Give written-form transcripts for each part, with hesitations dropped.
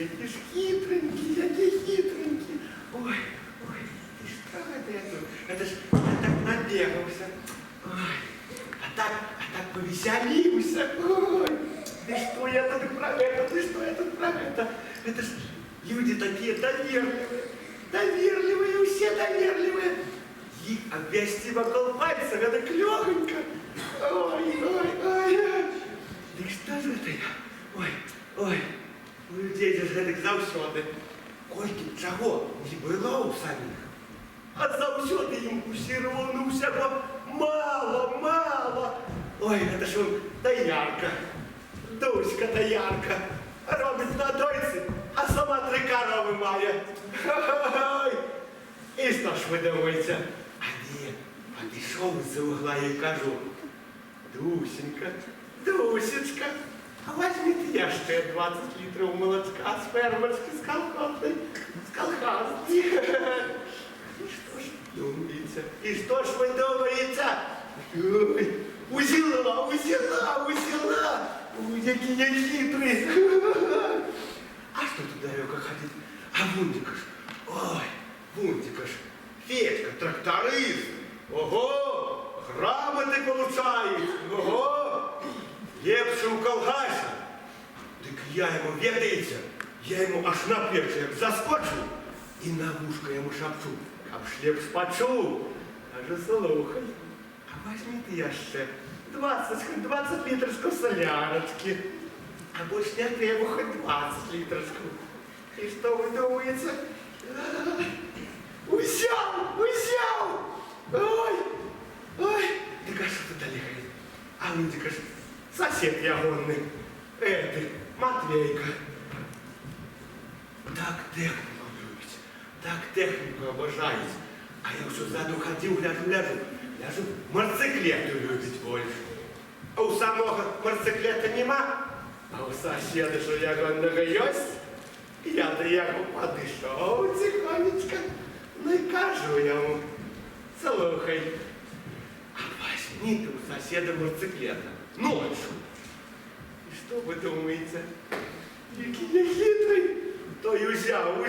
які ж хитренькі, які хитренькі. Ой, ти ж это ж я так набегался. Ой, а так повеселился. Ой, да что я тут про это, да что я тут про это. Это ж люди такие доверливые, все доверливые. Их обвести вокруг пальца, это клёвенько. Ой. Да что же это я? Ой, у людей же гэтых заўсёды. Колькі чаго не было у самих. А заўсёды ім усе роўна ўсяго мало. Ой, это ж он доярка. Дуська доярка. Робить на дойці, а сама 3 коровы має. Ой. І що ж ви думаєте? А підійшов з-за угла і кажу: Дусенька, Дусечка, а возьмите яще 20 литров молочка с фермерской, с колхозной, с колхозной. И что ж вы думаете? Ой, взяла. Ой, какие я хитрые. А что туда далеко ходить? А Вунтика ж, Федька, тракторист. Ого, грамоты получает. Ого, лепше у колгасе. Так я ему, ведаете, я ему аж на плечи як заскочу и на вушко ему шапчу, каб шлепс почув. Каже: слухай, а возьми ты яще 20 литрочков солярочки, а больше не требую хоть 20 литрочков. И что вы думаете? Взял! Ой! Так а что ты далее? А ну, так ж сосед ягонный, Матвейка. Так технику любить, так технику обожает. А я все сзаду ходил, гляжу, марциклету любить больше. А у самого марциклета нема, а у соседа, что ягонного есть, я до яку подышал тихонечко. Ну и кажу я ему: слухай, а возьми ты у соседа марциклета ночью. И что вы думаете? Який я хитрый, то и взял.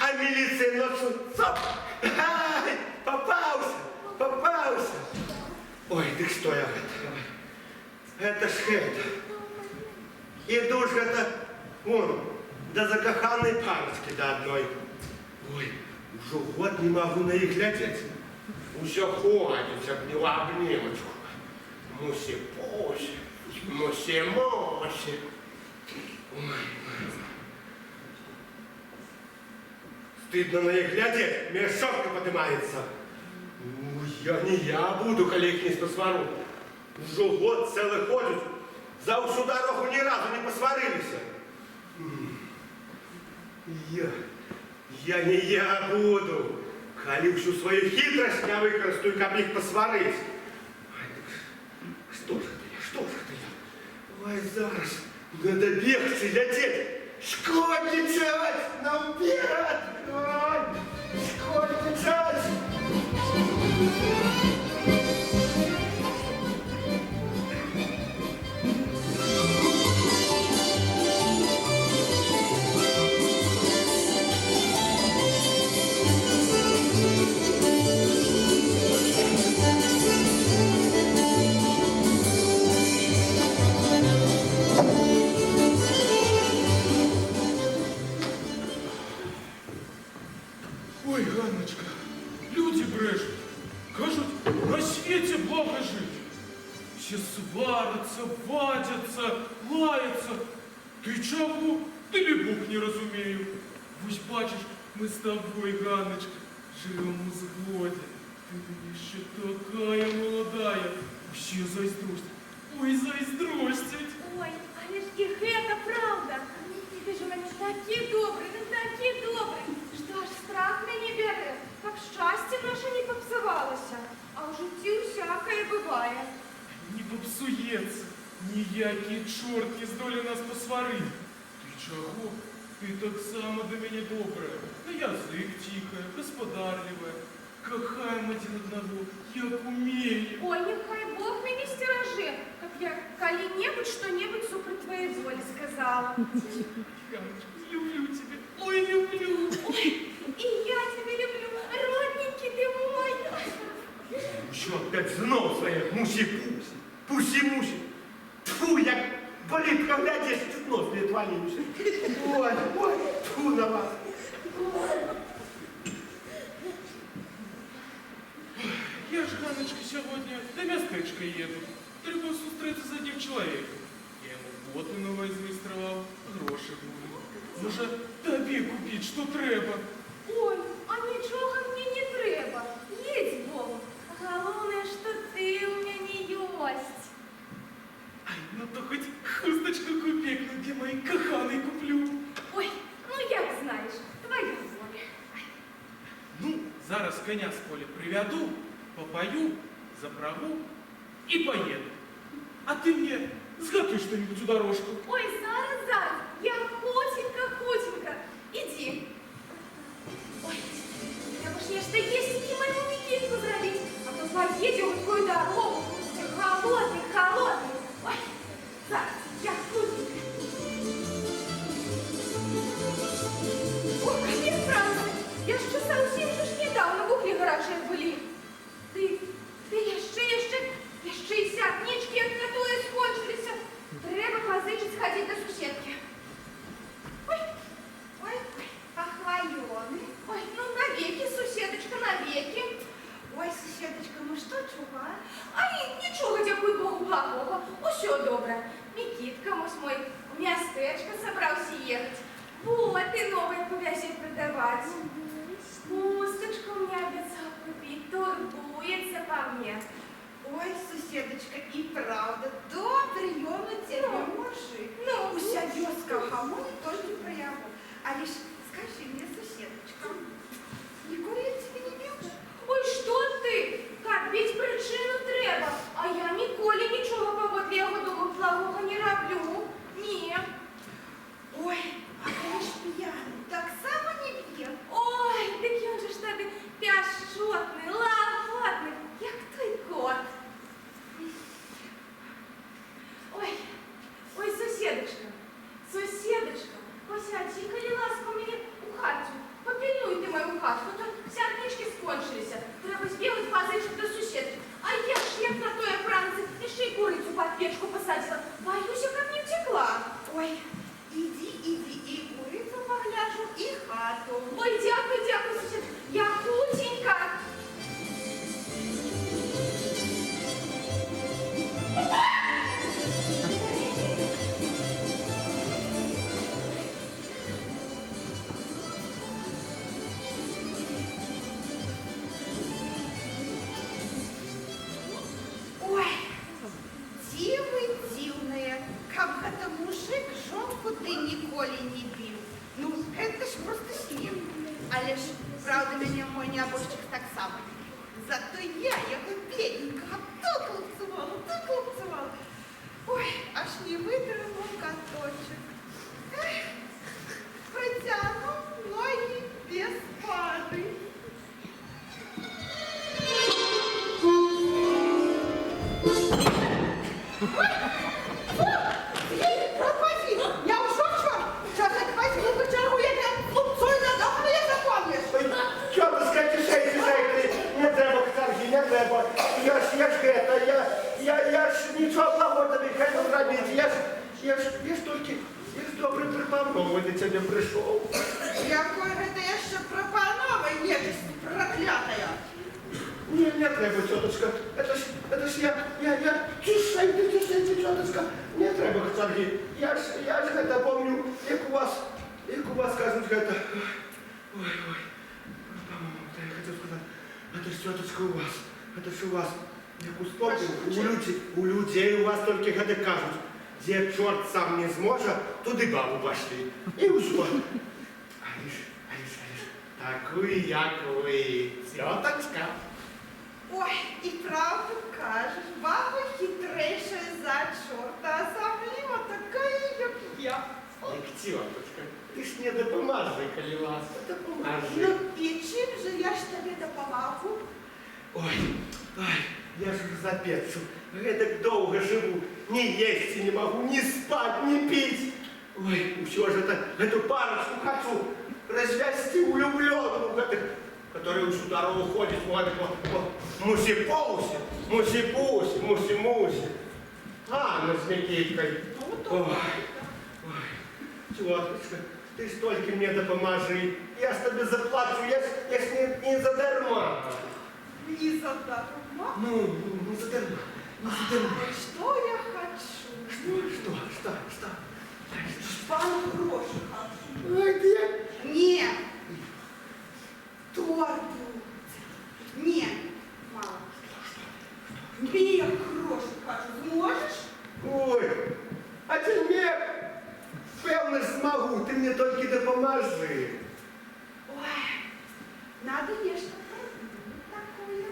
А милиция ночью цоп! Ай, попался. Ой, так что я это ж это. Иду ж это, вон, до закоханной парочки до одной. Ой, уже год не могу на их глядеть. Уже ходит, обняла обнимочку. Муси-пуси, муси-моси. Ой. Стыдно на них глядеть, мешочка поднимается. Я буду, коли их не посвару. Уже год целый ходит, за всю дорогу ни разу не посварились. Я буду, коли всю свою хитрость не выкористаю, как их посварить. Что же это я? Ой, зараз надо бегать, лететь, школьничать, наперед! Ой, школьничать! Ой, Ганночка, люди брешут. Кажут, на свете благо жить. Все сварятся, вадятся, лаются. Ты чего? Ты ли Бог не разумею? Пусть бачишь, мы с тобой, Ганночка, живем у згоде. Ты еще такая молодая. Все зайздростят. Ой, зайздростят. Ой, але ж і гэта правда. Ты же у меня такие добрые, что аж страх меня берет, как счастье наше не попсовалось. А в житті всякое бывает. Не попсуется. Ніякий чорт не здолі нас посварити. Ти чого? Ти так само до мене добрая. На язик тихая, господарливая. Кохаем один одного, як умеем. Ой, нехай Бог меня стерожи, как я коли-нибудь что-нибудь супер твоей воли сказала. сказала. Яночка, люблю тебя. Ой, люблю. Ой, и я тебя люблю, родненький ты мой. Що опять знов своє мусі-пусі, пусі-мусі. Тьфу, як болить, глядиш, чуть нос не отвалився. Ой, ой, тьфу на вас. Я ж, Ганочка, сьогодні до містечка їду. Треба зустрітися з одним чоловіком. Я йому боти нові змайстрував, гроші були. Може, тобі купити, що треба? Ой, а нічого мені не треба. Їдь, Богу. Головне, що ти у мене єсть. Ай, ну то хоч хусточку купи, ну для моей коханой куплю. Ой, ну як знаєш, твоя воля. Ну, зараз коня з поля приведу, попою, заправу и поеду. А ты мне сготовь что-нибудь у дорожку. Ой, зараз, я худенька. Іди. Ой, треба ж нечто есть і мою Никитку зробити, а то поїдемо в такую дорогу, где холодный. Ой, зараз, я худенька. Ой, капец, правда, я ж совсем же недавно в углі гаражі були. Ти яще й сятнички, як на то і скончилися. Треба позичить сходити до сусідки. Ой, похвайоны. Ой, ну навеки, суседочка, навеки. Ой, сусідочка, ну що чува? Ай, нічого, дякую Богу, благого. Усё добре. Микитка, муж мой, в местечко собрался ехать. Вот и новые повязки продавать. Хусточку мне обещал купить, турбуется по мне. Ой, сусідочка, і правда, добрий он у тебе мужик. Ну, Уся вёска гамонит только про его. А лишь скажи мне, сусідочка, ніколи я тебе не б'ю? Ой, что ты? Как бить причину треба? А я ніколи нічого поводле його дому благого не роблю. Ні. Ой, а коли ж п'яний, так само не б'є. Ой, так він же ж тобі пяшотний, лагодний, як той кот. Ой, сусідочка, посядь, коли ласка мені у хату. Попільнуйте мою хатку, то сятнички скончилися. Треба збігати позичити до сусідки. А я ж як на той франці, і ще й курицю під печку посадила. Боюся, як не втекла. Ой, іди, і курицю погляжу, і хату. Ой, дякую, сусід. Я худенька. Ой, дивы дивные, как это мужик жонку ты ніколи не бил. Ну, это ж просто смех. Але ж, правда, меня мой нябожчик так само. Зато я его бедненького так лупцевала. Ой, аж не выдержал каточек. Эх, протяну ноги без пары. Пропади! Я ушел, черт! Сейчас я возьму кочергу, я тебя лупцой задам, но я запомнишь! Ой, що ви скажете, не треба картинки, не треба. Я ж нічого благого тобі хотів зробити. Я ж добре припавновий до тебе прийшов. Какой это я еще пропановой нечисть проклятая! Не треба, тетушка. Это ж я тишенько, тетушка. Не треба картинки. Я ж это помню, як у вас кажуть, это... Ой, по-моему, я хотел сказать, это ж тетушка у вас, это ж у вас, як у спорті, у людей у вас тільки гади кажуть, де чорт сам не зможе, туди бабу пошли. І ушло. Аліш, такую, як ви, теточка. Ой, и правду кажешь, баба хитрейшая за черта, а сомлива такая, как я. Як теточка, ти ж не допоможи, коли ласка, Ну, допоможи. и чим же я ж тебе допомагу? Ой, я ж запецу, гэтак долго живу, ни есть не могу, ни спать, ни пить. Ой, все же эту парочку хочу развести влюбленную, который всю дорогу ходит, вот, муси-пуси, муси-пуси, муси-муси. Анна с Никиткой. Ой, тетушка, ты столько мне да поможи. Я с тобой заплачу, я с не задарма. Не задарма? Ну, не задарма, не задарма. Что я хочу? Что? Пан гроши хочу. Ой, где? Нет. Торт будет. Нет. Мало. Мне гроши хочу. Можешь? Ой, а теперь, певно, смогу, ты мне только допоможи. Ой, надо нечто такое.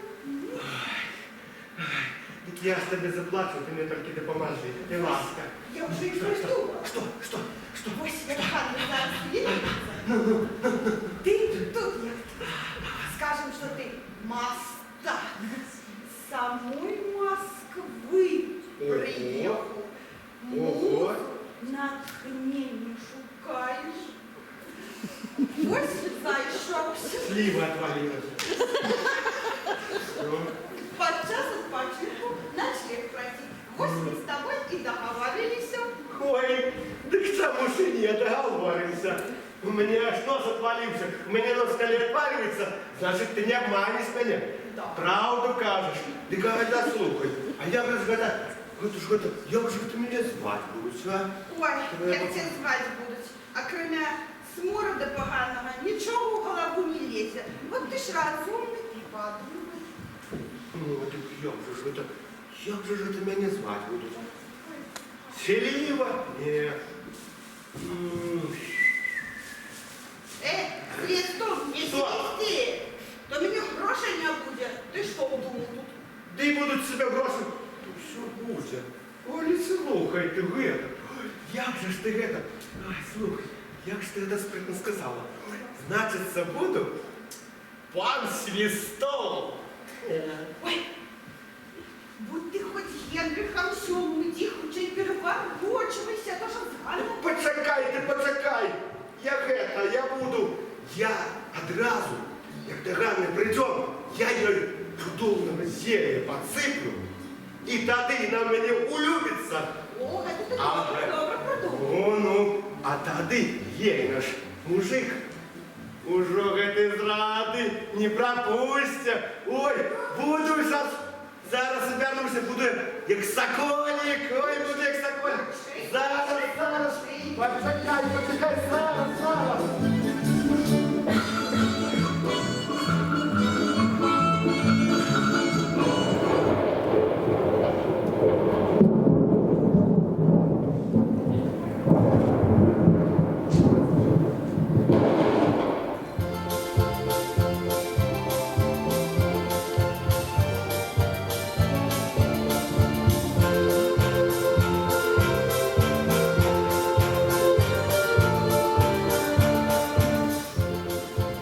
Так я с тобой заплачу, ты мне только допоможи. Ты ласка. Я уже их придумала. Что? Ось як Ханна зараз видится. Ты тут я. Скажем, что ты мастак. С самой Москвы приехал. Ого. Натхнение шукаешь. Ось зайшовся. Слива отвалилась. Подчас отпочинку ночлег пройти. Ось мы с тобой и договорились. Ой, да к чему же не договоримся? У меня аж нос отвалился, у меня нос коли отваливается, значит, ты не обманешь меня. Да. Правду кажешь. Ты когда слухай. А я говорю, як же ты меня звать будешь, а? Ой, як тебя звать будуть, а кроме сморода поганого нічого в голову не лезе. Вот ты ж разумный и подумай. Ну, так як же это меня звать будут? Селива? Нет. Листом не Что? свисти, то мені грошей не буде. Ти що думав тут? Да и будут себе гроши. Ну, все будет. Ой, слухай, ты это. Як же ж ты это? Ай, слухай, як же ты это спрятно сказала? Значится, буду пан Свистол. Ой, будь ти хоч Генрихом VII, іди хоч і переворочивайся, то що згадно. Почекай. Я буду. Я одразу, як до Ганни прийдем, я їй чудовного зелья подсыплю, і тоді на мене улюбиться. О, це ти Ага. добре продумав. Ну, а тоді ей наш мужик уже этой зради не пропустя. Ой, буду зараз обернуся, буду як соколик. Ой, буду як соколик. Зараз. Почекай, зараз.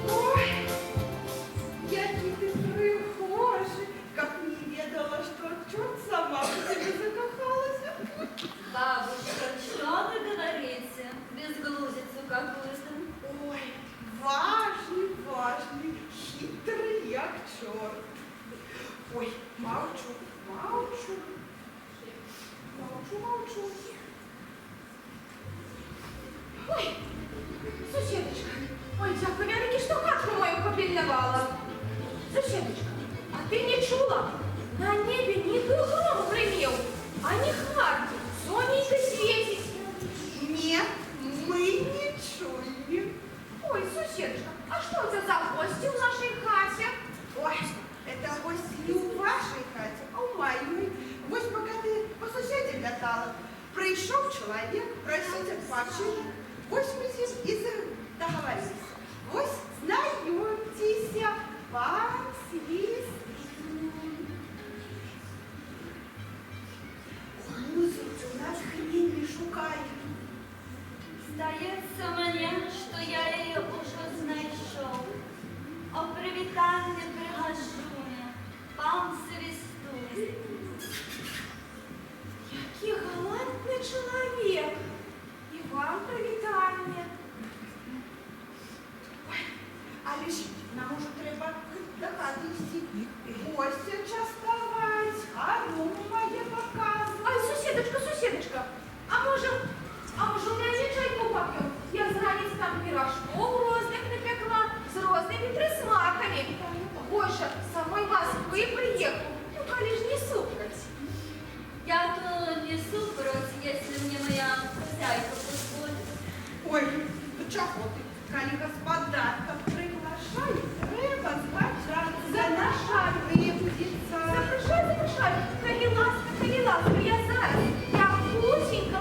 Ой, який ти прихожий, как не ведала, что чуть сама в тебе закохалась. Бабушка, что вы говорите? Безглузицу какую-то. Ой, важный, хитрый як черт. Ой, молчу. Ой, сусідочка, ой, дякую, велике, що хатку мою попільнувала. Сусідочка, а ти не чула? На небі ні гром гримів, ані хмарки, сонечко світить. Нет, мы не чуем. Ой, сусідочка, а що це за гості в нашій хаті? Ой, это гости не у вашей хате, а у моей. Вот пока ты по соседям летала, пришел человек, просить отпочинок. Вот мы с ним и договорились. Вот знакомьтесь, пан Свистун. Музыку натхнение шукает. Здається мені, що я її уже знайшов. О привітання пригажу, пан Свистун. Який галантний чоловік. І вам привіт. Ой, ну чого ти? Коли господарка приглашає, треба звачати, занашати вибудеться. Запрошай, коли ласка, я зараз. Я худенько.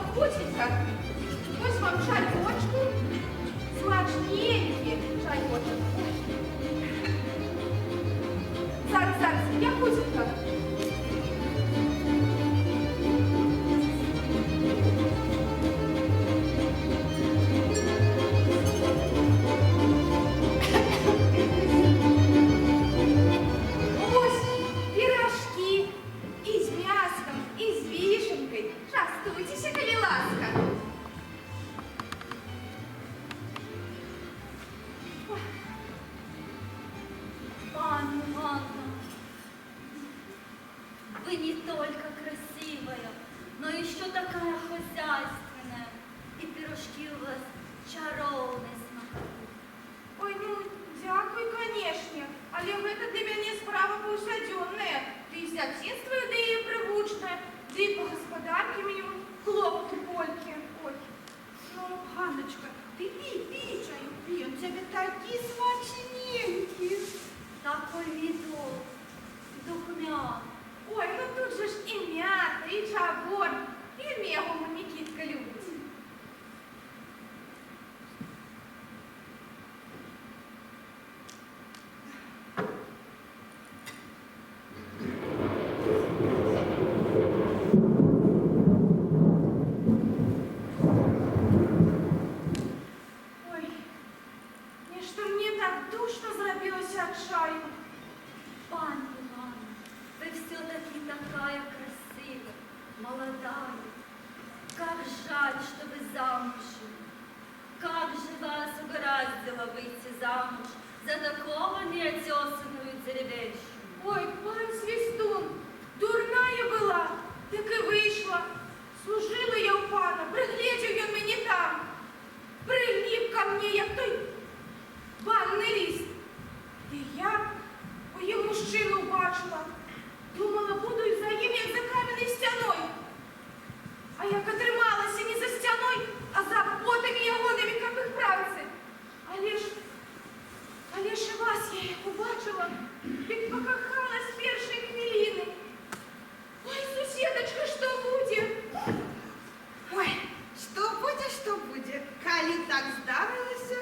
Ось вам чайочку. Смачненький чайочок. Зараз, я худенько. Ось пирожки и с мяском, и с вишенкой. Частуйтесь, коли ласка. Пани Ивановна, вы не только красивая, но еще такая хозяйственная. И пирожки у вас чаровные смакують. Ой, ну, дякую, конечно. Але гэта для мяне справа паўсядзённая. Ды і дзяцінства да і прывучнае, ды і па гаспадаркі мінімум хлопцы полькі. Ой, Ну, Ганночка, ти пій чаю, пій, он тебе такі смачненькі. Такой видок, духмян. ой, ну тут же ж і мята, і чабор, і мегому Нікітка любить. Ой, нешта мне так душно зрабілася ад чаю. Пани Ивановна, вы все-таки такая красивая, молодая. Как жаль, что вы замужем. Как же вас угораздило выйти замуж за такого неотесанную деревенщину. Ой, пан Свистун, дурная была, так і вийшла. Служила я у пана, пригледів він мені там. Приліп ко мне, як той банний ліст. І я у її мужчину бачила. Думала, буду і за їм, як за кам'яною стяною. А як отрималася не за стяною, а за потами ягоними, як їх правці. Але ж і вас я як побачила, як покохала з першої хвилини. Ой, сусідочка, що буде? Ой, що буде, коли так здарилося,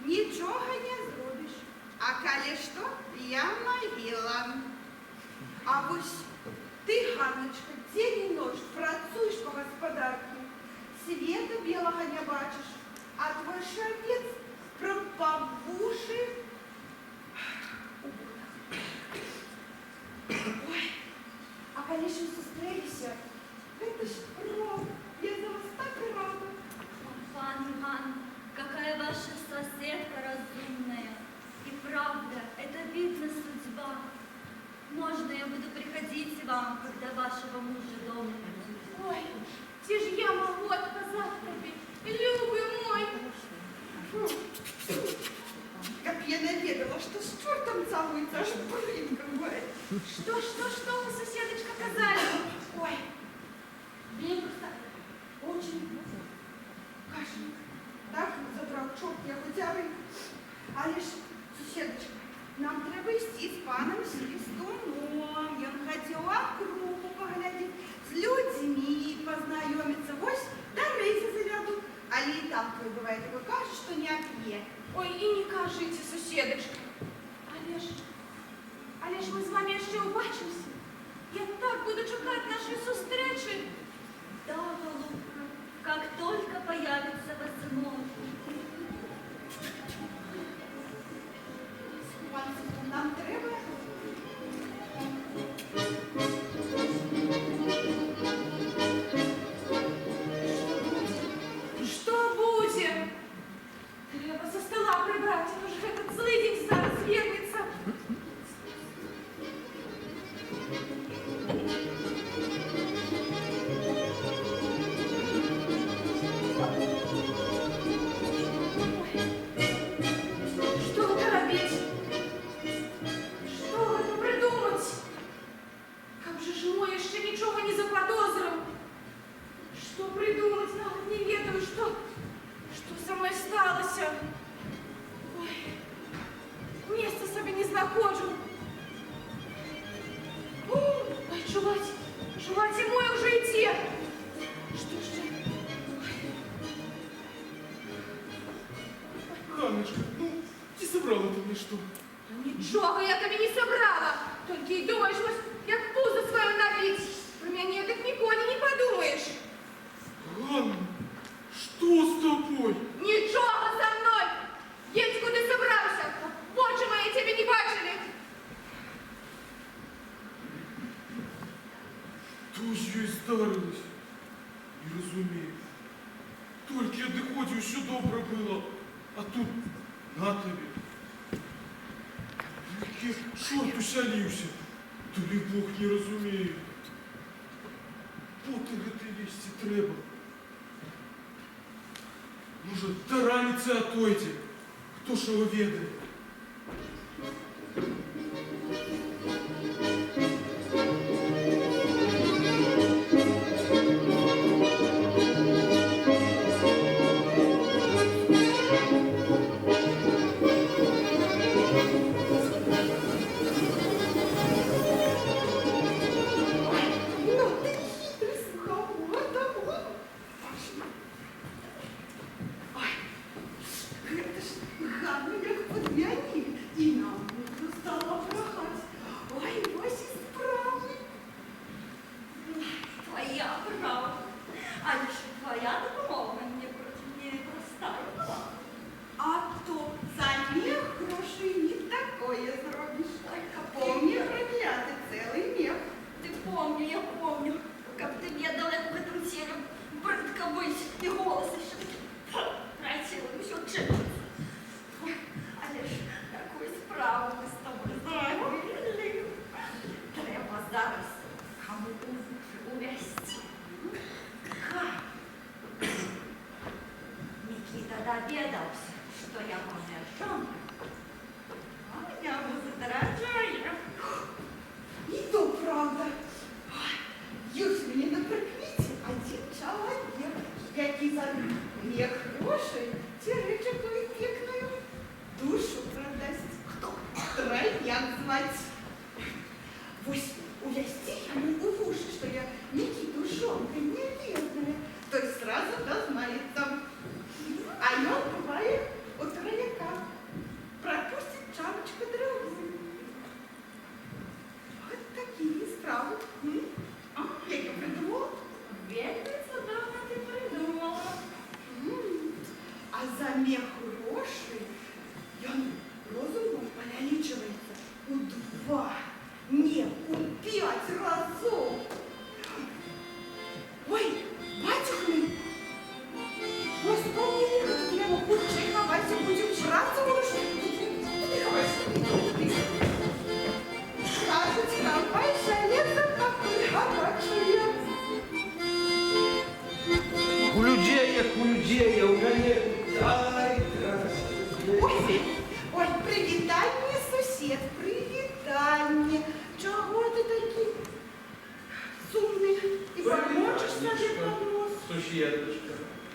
нічого не зробиш. А коли що, я могила. А ось ти, Ганночка, день і ночь працюєш по господарці, света білого не бачиш, а твій шапець пропавуши у ботах. Ой, а коли ще зустрілися, это ж правда, я за вас так рада. Пани Ивановна, какая ваша соседка разумная. И правда, это видно судьба. Можно я буду приходить к вам, когда вашего мужа дома не будет? Ой, ті ж я можу отказати тобі, любий мой. Как я не ведала, что с чертом целуется, аж блин какой. Что вы, соседочка, казали? Ой, мне просто очень Кашин, так забрав чорт я хотяви. Але ж, сусідочка, нам треба йти з паном Свистуном. Він хотів округу поглядіти, з людьми познайомитися. Ось до рейса заведуть. Але і там, коли буває, таке каже, що не оп'є. Ой, і не кажите, сусідочка. Але ж ми з вами ще побачимося. Я так буду чекати нашої зустрічі. Да, голубка, как только появится возможность. Пан Свистун, нам треба. Что будет? Треба со стола прибрать, а то ж этот злыдень зараз вернется. Ганочка, ну, не собрала ты мне что? Нічого я тобі не собрала. Тільки й думаєш, ось, як пузо своє набить. Про мене так ніколи не подумаєш. Ганна, что с тобой? Нічого со мною. Їдь, куди собрався. Очі мої тебе не бачили. Что ж їй здарилось? Не розумію. Тільки я доходив, що добре було, а тут на тобі. Який чорт усялився, то ли Бог не розуміє. Потім ти вісті треба. Може, до раниці отойти, хто ж його ведає. Ну, ты хитрый, суховат, а вот. Ой, это ж Ганна, як подмяни, і нам не стала прохать. Ой, ось і справи. Твоя правда. А лишь твоя допомога мне простая была. А то за мех грошей не такое зробиш. Помни про меня, ты целый мех. Ты помню, я помню, как ты мне далеко в этом сером брыдко быть и голос еще просила, еще чекаться. Але ж такую справу мы с тобой зробили. Треба зараз кому увести. Как? Никита доведался, что я помешанка. А я воздражаю. І то правда. Ой, Юсь мені на прикметі один чоловік, який за мех грошей ті речі пекною душу продасть. Хто? Трояк звать. Ось увести ему в уши, что я Никиту жонка неведная, то есть сразу дознается. А я бывает у трояка. Пропустит чарочку другую. Вот такие справы. А, як я придумала? Ведьмица, давно ты придумала. А за мех грошей ён розумом павялічваецца у 2, не, у 5 разоў. Ой, батюх мой, вспомнили, как я хутчэй хавайся, будем жраться грошей. Куды хавайся? Кажуць, хавайся, лето пакуль гарачае. У людей, у мяне. Ай, красавец. Ой, привітанне, сусед, привітанне. Чого ти такий сумний і бормочеш собі під нос? Сусідочка.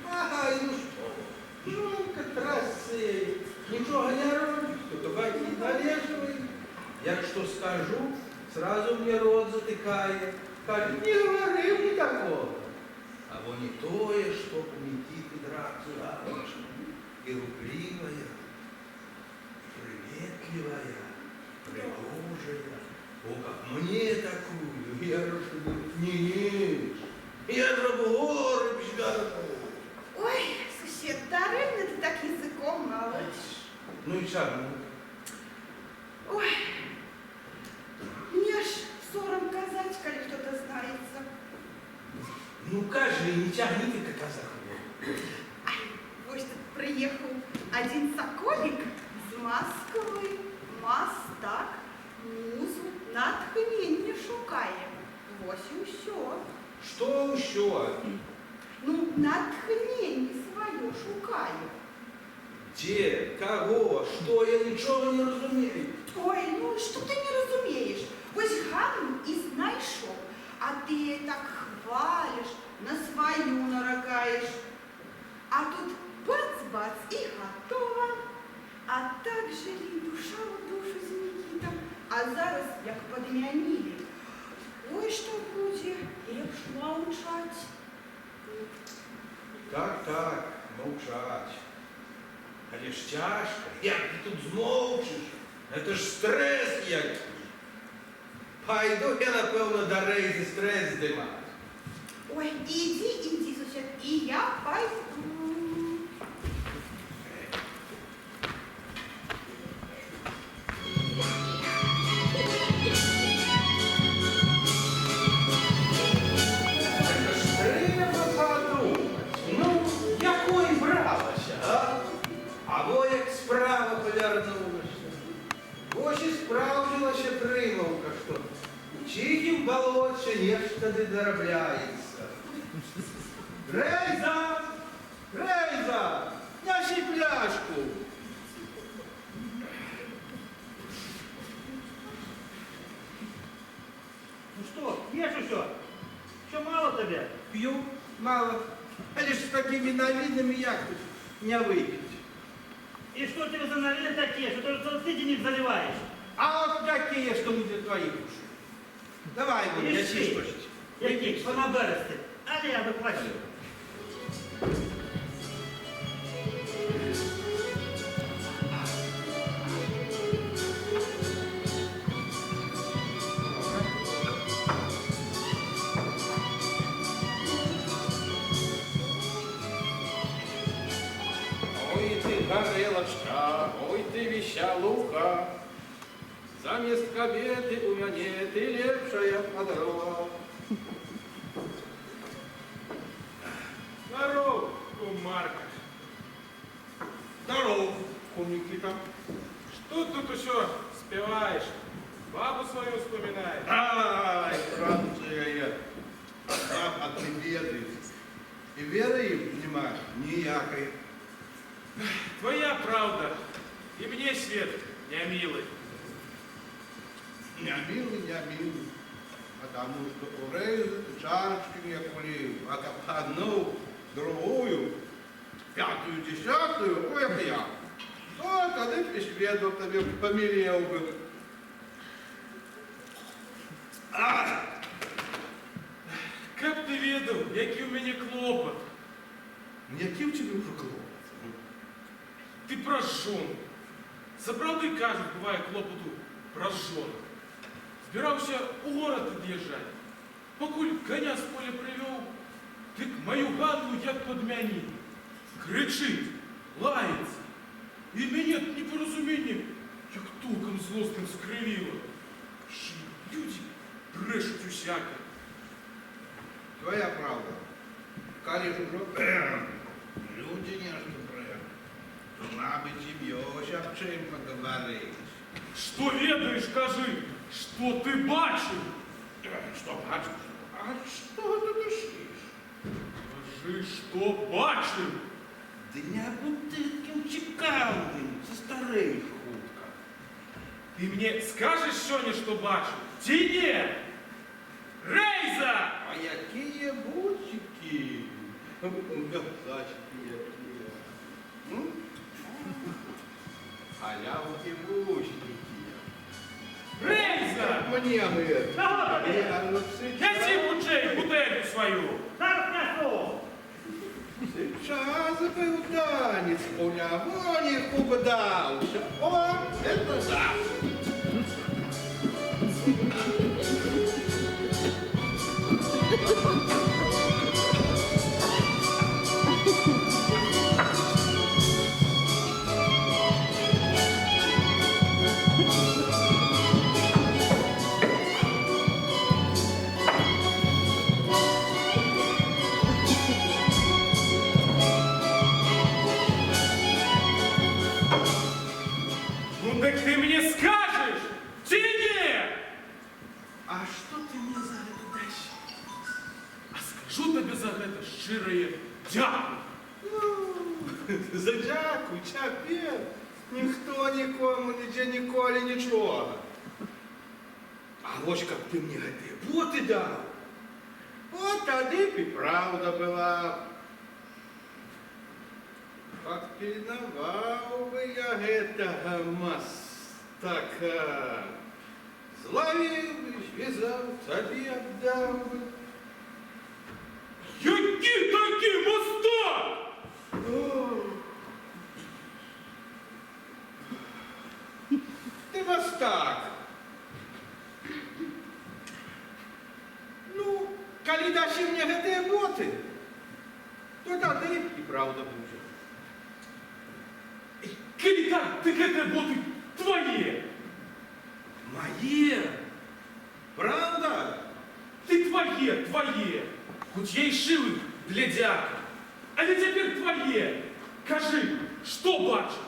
Ага, ну що? Жонка красивая. Нічого не робить, то бать не належивай. Як що скажу, сразу мне рот затыкает. Каже, не говори мне такого. А вон не тое, что у Никиты драться раньше. И рубливая, приветливая, пригожая. О, как мне такую, я же не я же в горы бежал. Ой, сусід, даремно ти так язиком молотиш. Ну и сам, Ой, мне ж сором казать, коли кто-то знається. ну кажи, не тягни ты как казах. Ай, ось тут приїхав один соколик з Москви. Мастак музу натхнення шукає. Ось і все. Что еще? Ну, натхнення своє шукає. Где? Кого? Что? Я ничего не разумею. Ой, ну що ти не розумієш? Ось Ганну і знайшов, а ти її так хвалиш, на свою нарогаєш. А тут бац-бац і готова. А так жили душа в душу з Нікітом. А зараз, як подмянили. Ой, що буде? Лепш мовчать. Так, молчать. Але ж цяжка, як ти тут змовчиш? Це ж стрес якийсь. Пайду я, напевно, до Рейзи стрес здимати. Ой, иди, сосед, и я пойду. Це ж треба подумати. Ну, якої бралася, а? Або як справа повернулася. Ось і справдилася примовка, що в тихім болоті нечто не доробляється. Рейза! Рейза! Неси пляшку! Ну что, ешь еще? Что мало тебе? П'ю мало, але ж з такими навидами як тут не випить. И что тебе за наведы такие, что ты целый денег заливаешь? А от такие, що не для твоїх ушей. Давай, Вон, я Ишь ты, щось. Який, понаберести. Але я бы хватил. Ой ты, горелочка, ой ты вещалуха, замест кабеты у мяне ты лепшая подруга. Здоров, кумарка. Здоров, кум Никита. Что тут еще спеваешь? Бабу свою вспоминаешь? Ай, Франция я. Там от беды. И веры им нема ніякої. Твоя правда. И мне, Свет, не милый. Не милый. Потому что у Рейзы чарочки не курил. А как одну, другую, пятую, десятую, ой, это я. Вот, а ты и Свету тебе помирил бы. Как ты ведал, який у меня клопот? Яким тебе уже клопот? Ты прожжен. Сапраўды кажуть, бывае клопоту прожженых. Збіраўся у город ад'язджаць. Пакуль коня з поля прывёў, дык мою Ганну як падмяніў. Крычыць, лаецца. І мяне ад непаразумення як токам злосным скрывіла. Людзі брэшуць усяка. Твоя правда. Коли ж уже люди нечто брэшут, то надо тебе об чем поговорить. Што ведаеш, кажы, што ты бачыў? Что бачишь? А что ты дышишь? Кажы, што бачыў? Да не будь ты таким цікавым, со старых хутка. Ты мне скажешь сёння, што бачыў? Ці не? Рейза! А какие бутики? Зачки какие? Халявки бутики. Рейза! Мне мы это. Кого тебе? Я ну Неси бутей, бутельку свою! Зараз несу. Сейчас был танец у лявоних угадался. О, это да. Ну так ты мне скажешь, ці не? А что ты мне за это дашь? А скажу тебе за гэта шчырае дзякуй. За дякую, цяпер ніхто нікому нідзе ніколі нічога. А вось каб ты мне гэтыя боты даў, от тады б і праўда была. Падпільнаваў бы я гэтага мастака. Злавіў бы, звязаў, табе аддаў бы. Які такі мастак? так. Ну, калі дасі мне гэтыя боты, то тады і праўда будзе. Коли так, так это боты твои. Мае? Правда? Ты твои. Хоть я и шил их для дяка. Але теперь твои. Кажи, что бачил?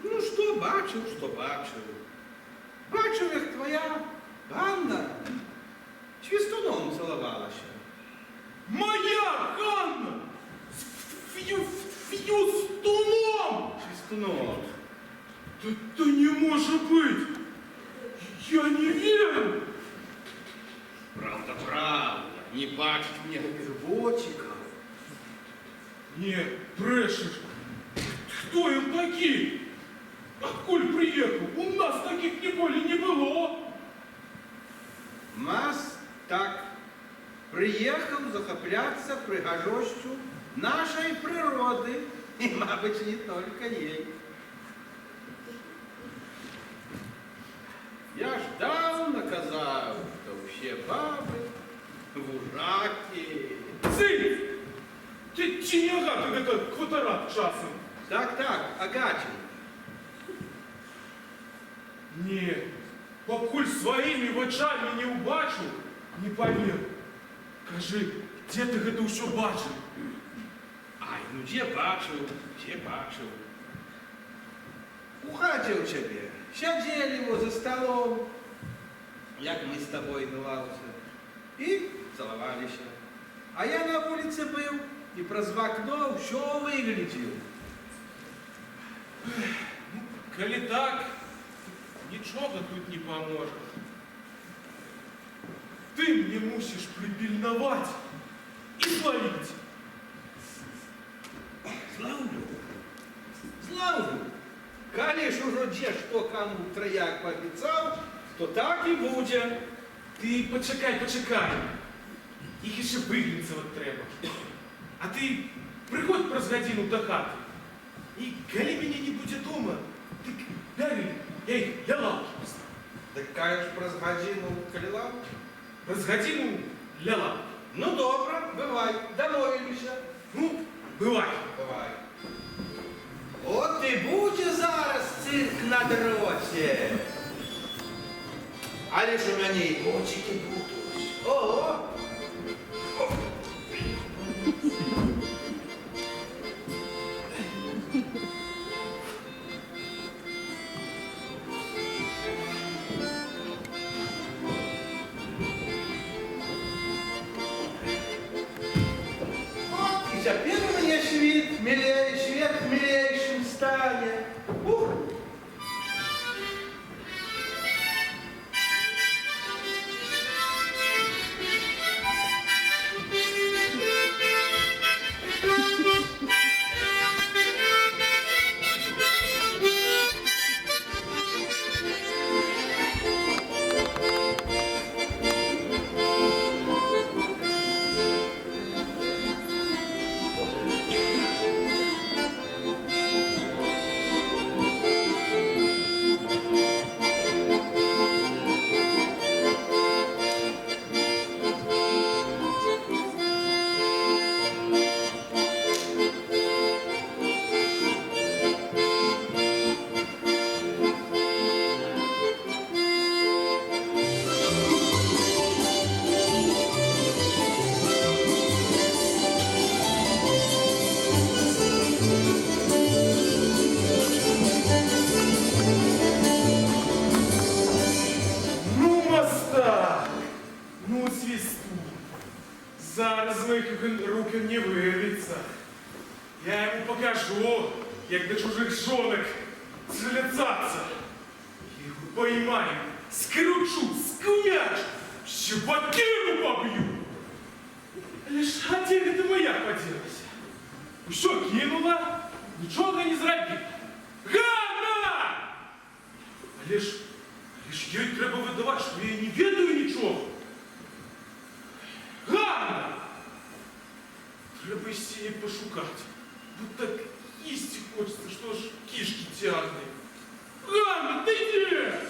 Ну, што бачыў, што бачыў. Бачыў, як твоя Ганна свістуном цалавалася. Моя Ганна! Фьюстуном! Свістуном. Да не может быть! Я не верю! Правда, правда. Не бачыць мне гэтых ботиков. Не, брешешь. Кто им такие? Откуль приехал? У нас таких николи не было. Нас так приехал захапляться прыгажосцю нашей природы. И, мабыць, не только ей. Я ж давно казав, что все бабы вужаки. Цыц! Ты чи не агат, это квадрат часом? Так, Агатин. Не, покуль своими очами не убачу, не поверю. Кажи, где ты это все бачил? Ай, ну где бачыў. У хаце ў цябе. Сядзелі во за столом, як мы с тобой на лаўцы, і цалаваліся. А я на вуліцы быў і праз вакно ўсё выглядзеў. Коли так, ничего тут не поможет. Ты мне мусишь припильновать и словить. Славлю. Калі ж ужо дзе што каму траяк паабяцаў, то так і будзе. Ты почекай. Их еще выглядцевать треба. А ты приходь праз гадзіну до хаты. И коли меня не будет дома, ты бяры, я их для лавки поставлю. Так кажеш праз гадзіну калі лаўка? Праз гадзіну для лавки. Ну добра, бывай, дамовіліся. Ну, бывай. Бывай. От і будзе зараз цирк на дроце. Але ж у мяне і ботики будуць. Ого! От і цяпер у мяне свет милейшим стане. Зараз моих рук не вырвется. Я ему покажу, как до чужих жонок залицаться. Я его поймаю, скручу, скумячу, щепотину побью. Лишь один это моя поделась. Все кинула, ничего не зробила. Ганна! Лишь ей треба выдавать, что я не ведаю ничего. Ганна! Треба сіне пошукати. Бо так їсти хочеться, що ж кишки тягне. Ганна, ти де?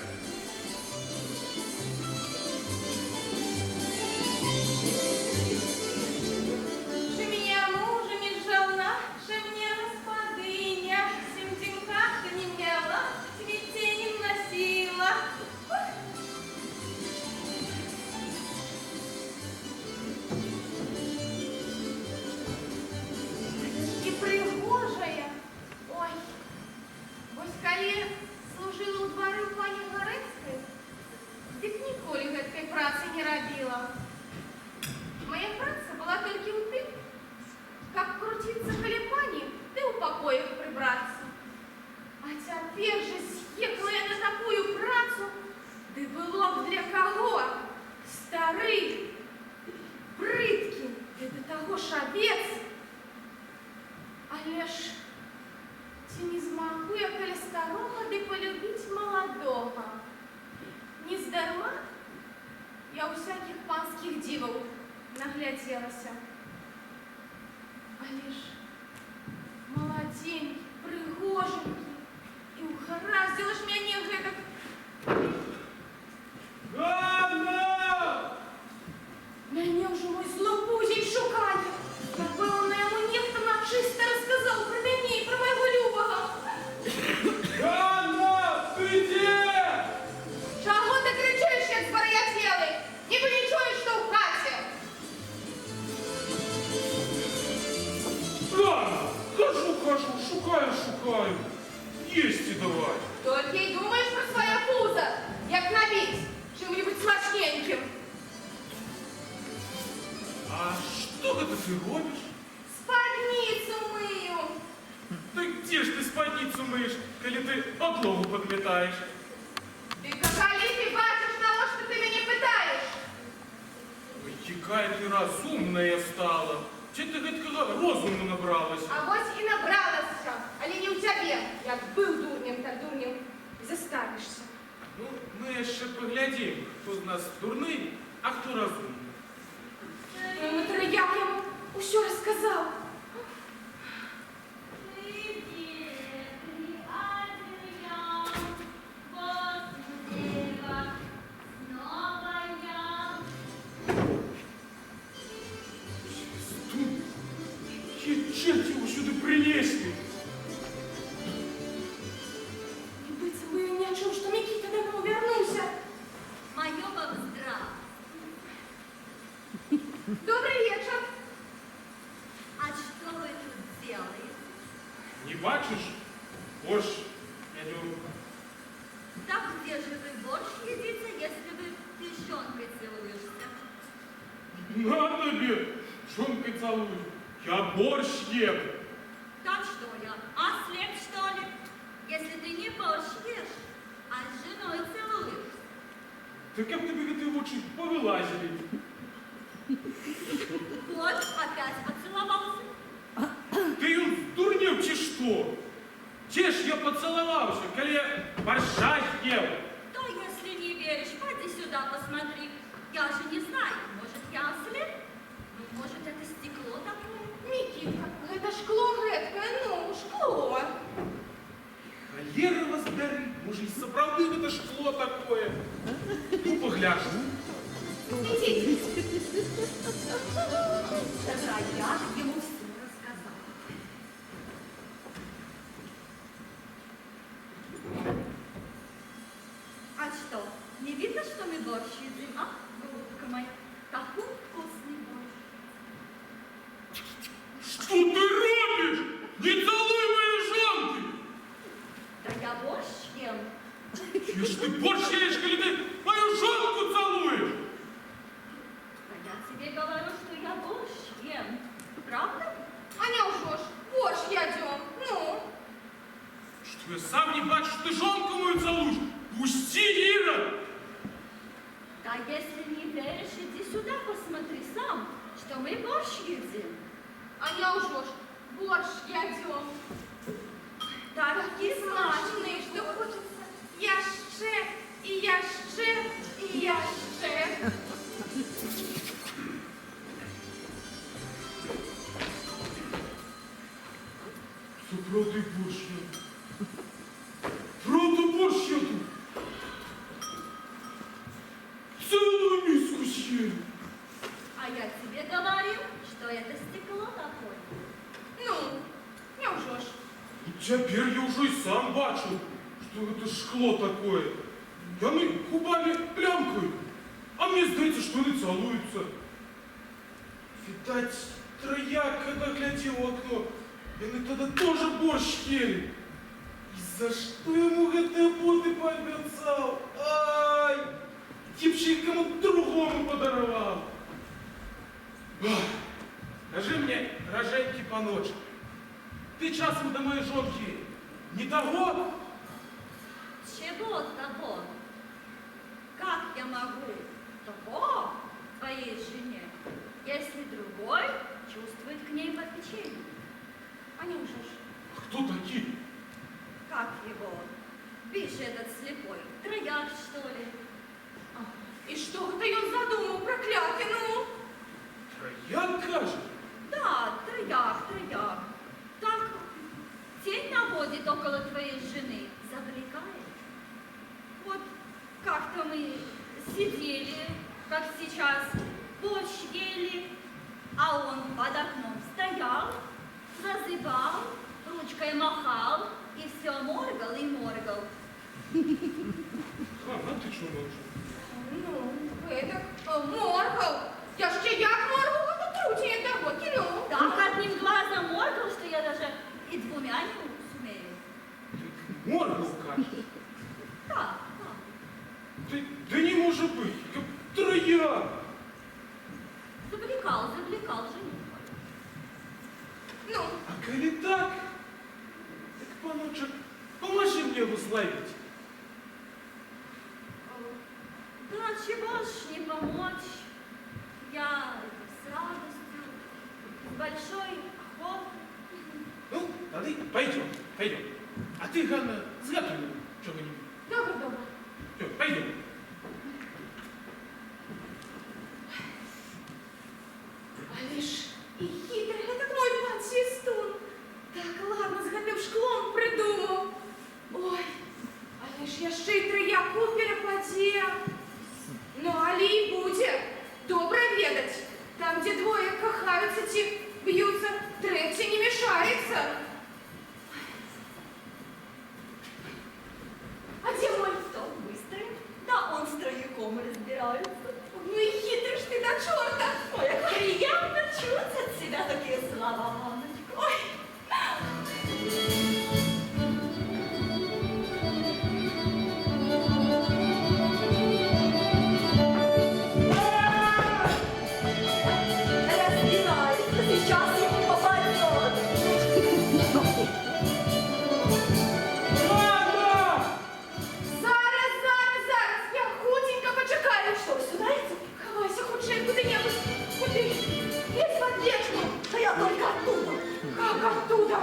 Ці не змагу я каля старога ды полюбіць маладога. Не здарма я усякіх панскіх дзіваў наглядзелася. Але ж маладзенькі, прыгожанькі, і ўгараздзіла ж мяне гэтак. Ганна! Мяне ўжо мой злопузень шукае. Напэўна, яму нехта начыста расказаў пра мяне і пра майго любага. Ганна, ты где? Чаго ты крычыш, як звар'яцелы? Нібы не чуеш, што ў хаце. Ганна, кажу, шукаю. Есці давай. Толькі й думаеш пра сваё пузо, як набіць чым-нибудь смачненьким. А что это ты робишь? Спадніцу мыю. Да где ж ты спадницу мыешь, коли ты подлогу подметаешь? Ты калі ты бачыш, навошта ты мяне пытаеш? Ой, якая ты разумная стала. Че ты гэткага розуму набралась? А вось і набралася, але не ў цябе. Як быў дурнем, так дурнем і заставішся. Ну, мы яшчэ паглядзім, хто з нас дурны, а хто разумны. Матрыяк яму усё расказаў. Черти его сюда принесли! І быццам бы не чуў, што Мікіта дадому вярнуўся. Мое вам здраво. Добрый вечер. А что вы тут делаете? Не бачишь? Борщ идем. Так где же вы борщ едите, если вы пищенкой целуешься? На тебе! Жонкой целуй. Я борщ ем. Так что я, ослеп что ли? Если ты не борщ ешь, а с женой целуешься. Так как тебе эти очи повылазили? Вот, опять поцеловался. Ты он дурнел, чи что? Че ж я поцеловался, коли я борща ел? То если не веришь, пойди сюда посмотри. Я же не знаю, может я ослеп? Ну, может это стекло такое? Мікітка, гэта шкло гэткае, ну, шкло. Холера вас бери, може і сапраўды гэта шкло такое. Ну, погляжу. Ідіть. Тогда я ему все рассказала. А что, не видно, что мы борщ едим, а, голубка моя? Такой вкусный борщ. Что ты робишь? Не целуй мои жонки! Да я борщ ем. Чи ж ты борщ ешь, коли ты мою жонку целуешь? Да я тебе говорю, что я борщ ем. Правда? А няўжо ж, борщ ядём, ну. Что я сам не бачу, что ты жонку мою целуешь? Пусти, Ира! Да если не веришь, иди сюда, посмотри сам, что мы борщ едим. А няўжо ж, борщ ядём. Такі Смачный, смачный, што хочацца яшчэ і яшчэ і яшчэ. Что правда борщ еду? Правда борщ еду? Целую миску съели. А я тебе говорил, что это стекло такое. Ну, няўжо ж. Теперь я уже и сам бачу, что это шкло такое. Яны губами плямкают, а мне здається, что они целуются. Видать, трояк, когда глядел в окно, яны тогда тоже борщ ели. И за что ему это боты пообещал? Ай! Типчик кому другому подаровал. Ах, скажи мне, роженьки по ночи, ты часом до моей жонки не того? Чего того? Как я могу того твоей жене, если другой чувствует к ней попечение? А няўжо ж. Кто такие? его? Видишь, этот слепой, трояк, что ли? І що ти його задумав, прокляття, ну? Як каже? Да, трояк. Так, тень наводит около твоей жены, завлекает. Вот как-то мы сидели, как сейчас, борщ ели, а он под окном стоял, зазывал, ручкой махал и все моргал и моргал. Ганна, ти що можеш? Ну, это моргал. Я ще як моргала, то тручення того, кіно. Так одним глазом моргал, что я даже и двумя не сумею. Моргал каже. Да. Ти не може бути. Трояк. Завлекал жену. Ну, А коли так, паночек, поможи мне его зловить. Да чего ж не помочь? Я с радостью, с большой охотой. Ну, тогда пойдем. А ты, Ганна, сготовь чего-нибудь. добре. Все, пойдем. Але ж і хитрий этот мой пан Свистун. Так ладно з гэтым шклом придумав. Ой, але ж я ще й трояку переплатив. Ну, алі і буде. Добре ведать. Там, где двое кохаются, ті бьются, третий не мешается. А где мой? Кто быстрый? Да он с трояком разбирается. Ну и хитрый ж ты до черта. Ой, как приятно чуть от себя такие слова, мамочка. Ой, Разбирается, сейчас ему попадет. Ганна! зараз, я худенько почекаю. Что, сюда идти? Ховайся худшей куди-небудь. Куди? Лезь под печку. Да я только оттуда. Как оттуда?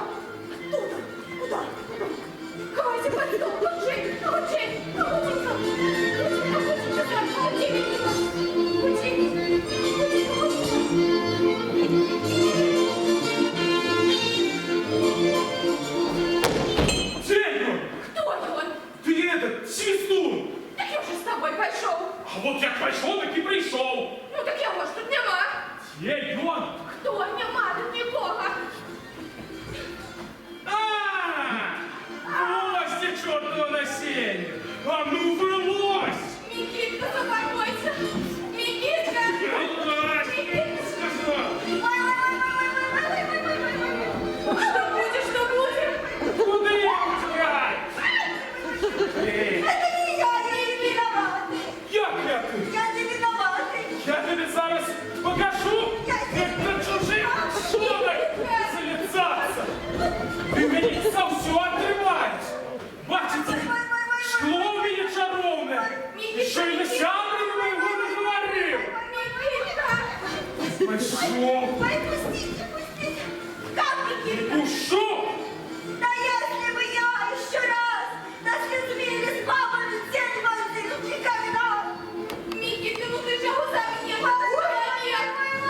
Оттуда. Куда? Ховайся под стол, худшей, худенько. Худенько, Зара, худенько. Женя! Кто он? Ты этот, Свистун! Так я вже з тобою пішов. А вот я пошел, так и пришел. Ну так його ж тут нема. Ей, он! Хто? Нема тут нікого. Вылазь, ты чертова насенье! А ну вылазь! Никитка, запомойся. Никитка. Вылазь! Сказал! Что будет? Куда я утекай? Эй, Это не я не виновата. як ти? Я не виновата. Я тебе зараз покажу, як на чужих шлунах залицаться. Ты мне за все отрываешь. Бачите, шкло у меня чаровное. Еще и на сябру моего наговорил. Никитка. Пошел. Ой, пустите, пустите. Как Никита? Ушел. Да если бы я еще раз на людьми с бабами день возил, никогда. Никитка, ну ты же его заменил.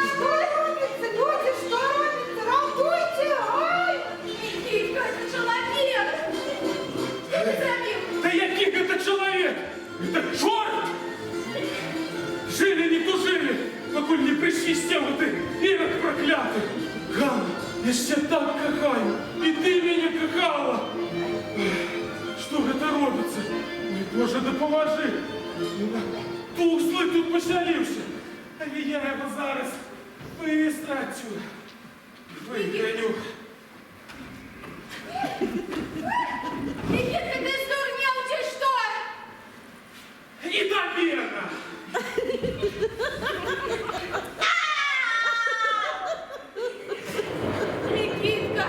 Что робится, люди, что робится? Рабуйте! Ой! Никитка, это человек. Что ты забил? Да який это человек? Это черт! Жили не тужили, покуль не присвистел ты, ирод проклятый. Ганна, я ж тебя так кохаю, и ты меня кохала. Что это робится? Ой, Боже, да поможи. Туслый тут поселився. А я его зараз быстро отсюда выгоню. Никитка, ты сдурнел, тебе что? Недомерно! Никитка.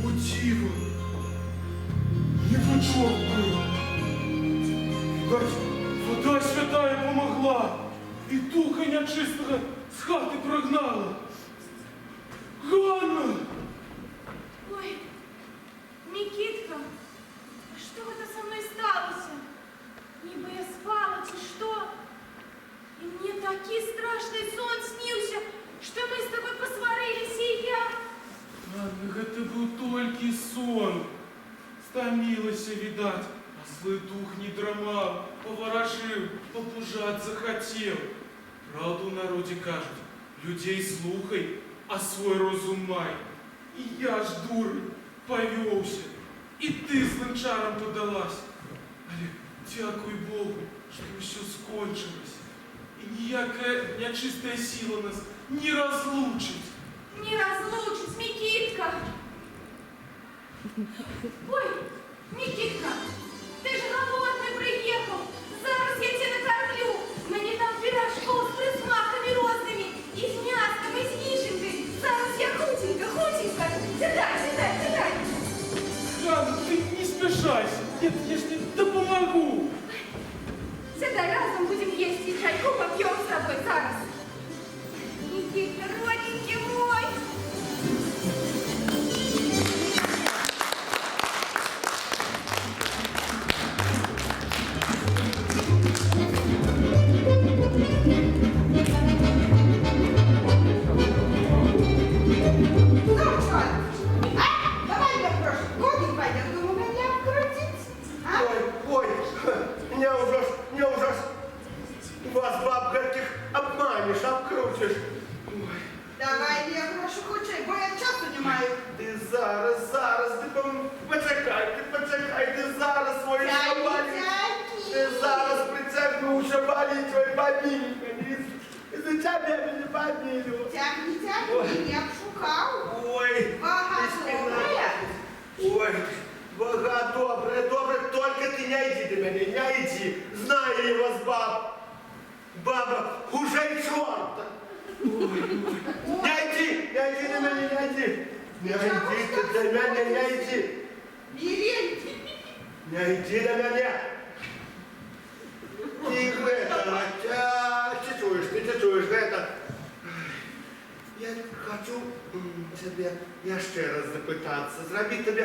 Утиво! Вода святая помогла, і духа нечистого з хати прогнала. Ганна! Ой, Микитка, а что это со мной сталося? Ніби я спала, чи что? И мне такий страшный сон снился, что мы с тобой посварились, и я... Ганна, гэта быў толькі сон. Стамілася, відаць, а злы дух не драмаў, паваражыў, папужаць захацеў. Праўду ў народзе кажуць, людзей слухай, а свой розум май. І я ж, дурань, павёўся, і ты злым чарам падалась. Але дзякуй Богу, што ўсё скончылася. І ніякая нячыстая сіла нас не разлучыць. Не разлучить, Микитка! Ой, Микитка, ты же голодный приехал. Зараз я тебя накормлю. Мне там пирожков с присмаками розными, и с мяском, и с вишенкой. Зараз я худенько. Сідай. Ганна, ты не спешайся. Нет, я ж тебе допомогу. Сідай, разом будем есть и чайку попьем с тобой зараз. Никитка, родненький мой. Давай я прошу, годик пойдем, думаю, меня обкрутить. А? Ой, меня уже вас, баб, каких обманешь, обкрутишь. Ой, Давай я прошу хоче, бо я часу не маю. ти зараз, ти почекай, ти зараз свою шабалю. Ти зараз притягнувся боліть твой мобильник. Из-за тебя меня побили. Тягни, я б шукав. Ой, Вага ты спина. добрая. Ой, вага добрая, только ты не иди до меня, не иди. Знаю я вас, баб. Баба, уже черта. Не иди до меня, не иди. Не иди ты до меня, не иди. Миленький. Не иди до меня. И это, ты чуешь, это. Я хочу тебе ще раз запитатися, зробити тобі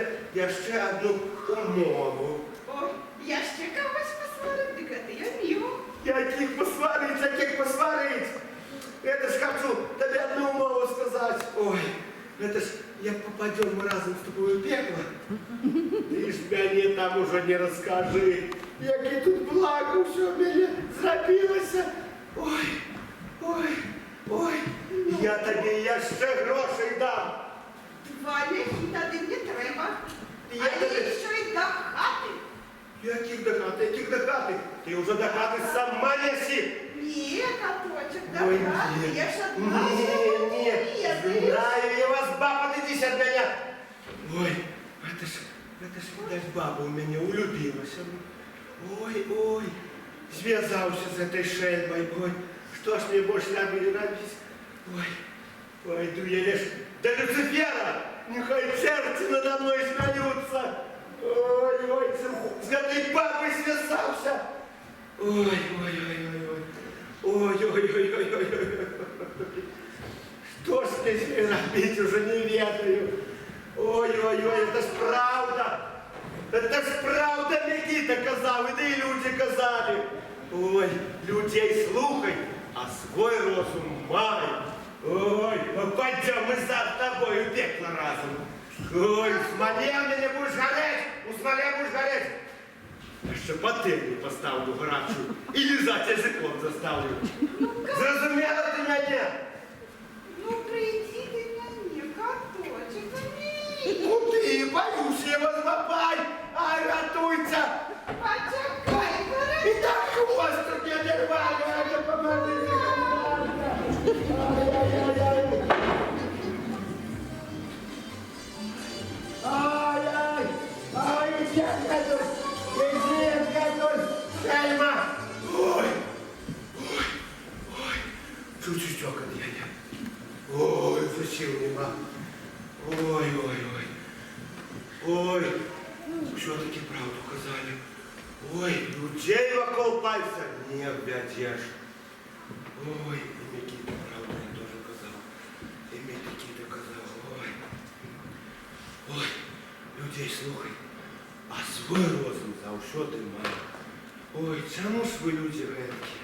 ще одну умову. Ой, я ще когось посварити, ти я вмію. Яких посварить? Это ж хочу тебе одну умову сказать. Ой, это ж як попадем мы разом с тобой в пекло, ты ж мені там уже не розкажи, які тут благо все в мене зробилося. Ой, я тобі ще грошей дам. Ваня, і тоді не треба. Я А тобі- їй ще й до хати. Яких до хати? Ти вже до хати сама неси. Ні, каточок, до Ой, хати. ні. Я ж одна живу. Знаю я вас, баба, отойдись от меня. Ой, это ж, видать, баба у меня улюбилась. Ой, связался с этой шельмой. Ой, что ж мне больше робить? Ой, пойду я лишь до Люцифера. Нехай черти надо мной смеются. Ой, с этой бабой связался. Ой. Что ж мне теперь робить, уже не ведаю. Ой, это ж правда. Это ж правда, Микита казав, і і люди казали. Ой, людей слухай, а свой розум май. Ой, ну пойдем мы за тобой в пекло разом. Ой, в смоле мене будешь гореть, у смоле будешь гореть. Я ще пательню поставлю гарячу і лизать язиком заставлю. Зрозуміла ти мене? Ну, прийди ти мені, каточок, ні. Куди? Боюсь я вас лапай. Ай, рятуйся. Почекай, І так хвост тут не дервали, а не помогли. Ай, иди, Шельма. Ой, чуть-чуть дядя. Ой, вже сил нема. Ой, все-таки правду казали. Ой, людей вокруг пальца не обведешь. Ой, и Микита, правда, я тоже казал. И Микита казал, ой. Ой, людей слухай, а свой розум завжди має. Ой, чому ж ви люди редкі?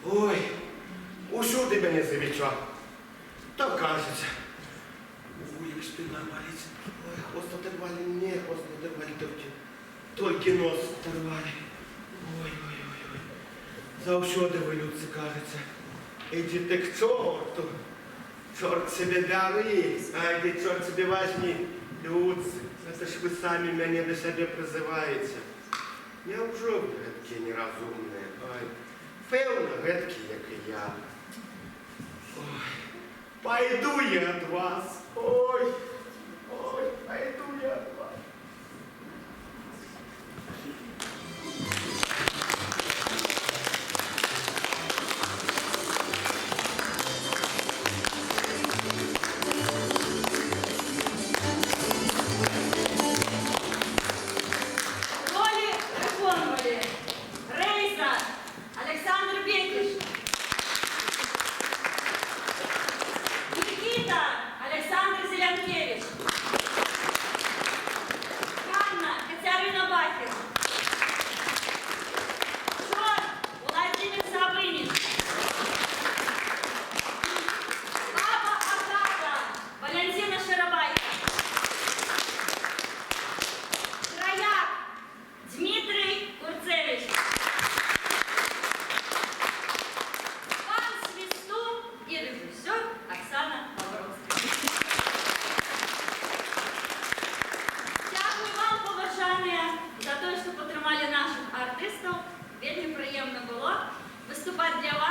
Ой, усюди мене замічав. То кажеться. Ой, як спина болить. Ой, хвост оторвали, не, хвост не оторвали, тільки нос оторвали. Ой, ой, ой, ой. Завжди ви, людці, кажеться. Ідіть к чорту. Чорт себе бери, а йди, чорт себе возьми. Людці, це ж ви самі мене до себе призиваєте. Неужели ви такі нерозумні? Ой, певно, редкі, як і я. Ой, пойду я від вас. Ой, ой, пойду я від вас. Роли виконували Рейса Олександр Бекіш, Никита Олександр Зеленкевич, Ганна Катерина Бахер, Шон Владимир Сабынин, Папа Агата Валентина Шарабайка, Трояк Дмитрий Курцевич, пан Свистун и режиссер Оксана Павловская. Дякую вам, поважання, за те, що підтримали наших артистів. Вельми приємно було виступати для вас.